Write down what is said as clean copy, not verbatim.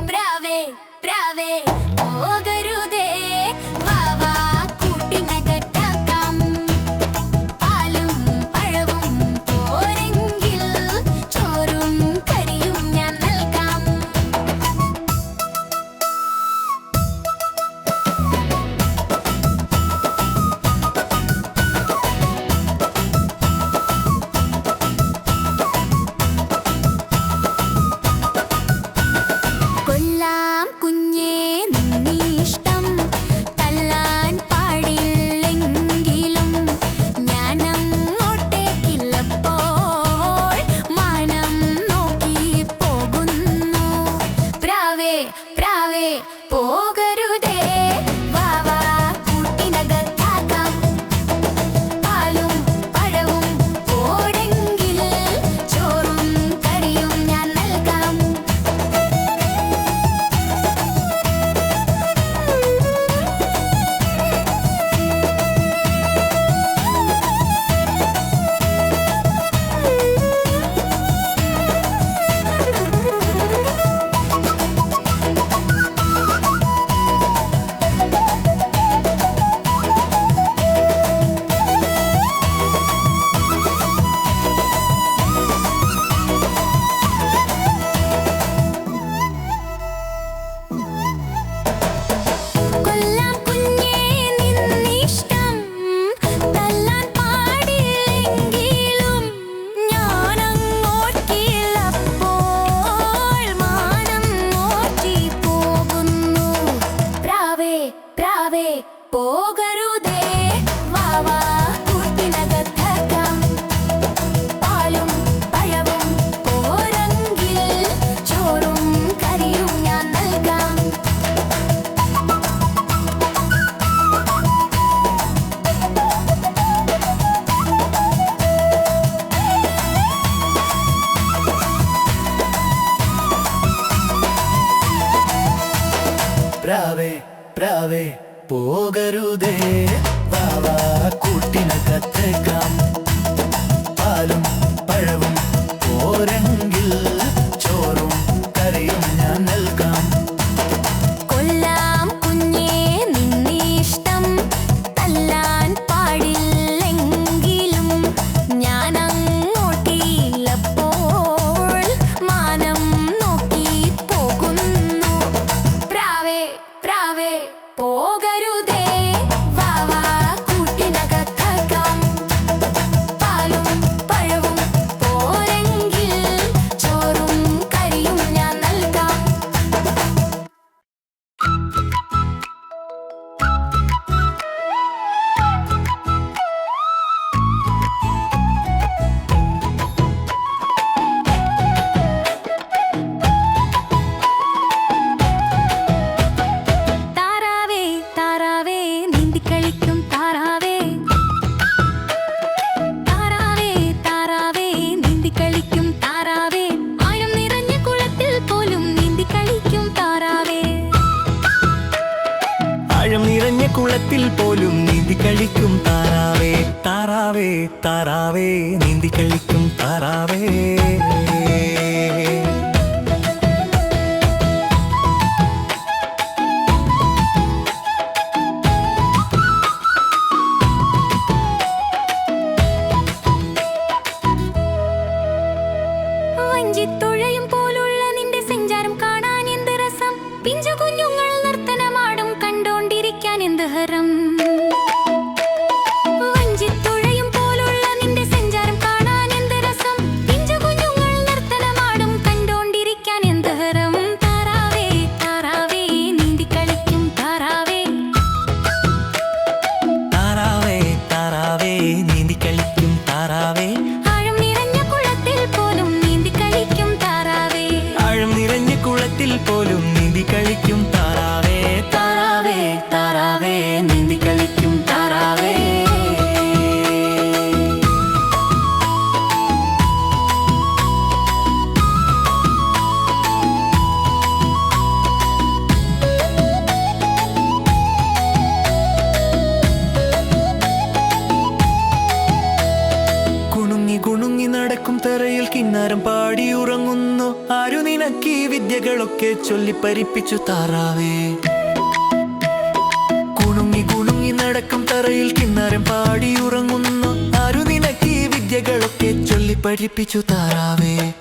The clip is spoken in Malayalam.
പ്രാവേ പ്രാവേ പോകരുതേ വാവാ കൂട്ടിനകത്തേക്കാം പാലും പഴവും പോരെങ്കിൽ ചോറും കറിയും ഞാൻ നൽകാം കൊല്ലാം കുഞ്ഞേ നിന്നിഷ്ടം തല്ലാൻ പാടില്ലെങ്കിലും ഞാൻ അങ്ങോട്ടില്ലപ്പോൾ മാനം നോക്കി പോകുന്നു പ്രാവേ പ്രാവേ പോകരുതേ വാവാ കൂട്ടിനകത്തേക്കാം പാലും പഴവും പോരെങ്കിൽ ചോറും കറിയും ഞാൻ നൽകാം താരാവേ താരാവേ നീന്തിക്കളിക്കും താരാവേ താരാവേ താരാവേ നീന്തിക്കളിക്കും താരാവേ ആഴം നിറഞ്ഞ കുളത്തിൽ പോലും നീന്തിക്കളിക്കും താരാവേ ആഴം നിറഞ്ഞ കുളത്തിൽ പോലും നീന്തി കളിക്കും താറാവേ താറാവേ താറാവേ നീന്തി കളിക്കും താറാവേ വഞ്ചിത്തുഴയും പോലുള്ള നിന്റെ സഞ്ചാരം കാണാൻ എന്ത് രസം പിഞ്ചു കുഞ്ഞുങ്ങൾ നർത്തനമാടും കണ്ടോണ്ടിരിക്കാൻ എന്ത് ഹരം വഞ്ചിത്തുഴയും പോലുള്ള നിന്റെ സഞ്ചാരം കാണാൻ എന്ത് രസം പിഞ്ചു കുഞ്ഞുങ്ങൾ നർത്തനമാടും കണ്ടോണ്ടിരിക്കാൻ എന്ത് ഹരം താരാവേ താരാവേ നീന്തിക്കളിക്കും താരാവേ താറാവേ താറാവേ നീന്തി കളിക്കും താറാവേ ആഴം നിറഞ്ഞ കുളത്തിൽ പോലും നീന്തിക്കളിക്കും താരാവേ ആഴം നിറഞ്ഞ കുളത്തിൽ പോലും നീന്തി കളിക്കും താറാവേ താറാവേ താറാവേ നീന്തി കളിക്കും താറാവേ കിന്നാരം പാടി ഉറങ്ങുന്നു. ആരു നിനക്കീ വിദ്യകളൊക്കെ ചൊല്ലിപ്പരിപ്പിച്ചു താറാവേ? കുണുങ്ങി കുണുങ്ങി നടക്കും തറയിൽ കിന്നാരം പാടി ഉറങ്ങുന്നു. ആരു നിനക്കീ വിദ്യകളൊക്കെ ചൊല്ലിപ്പരിപ്പിച്ചു താറാവേ?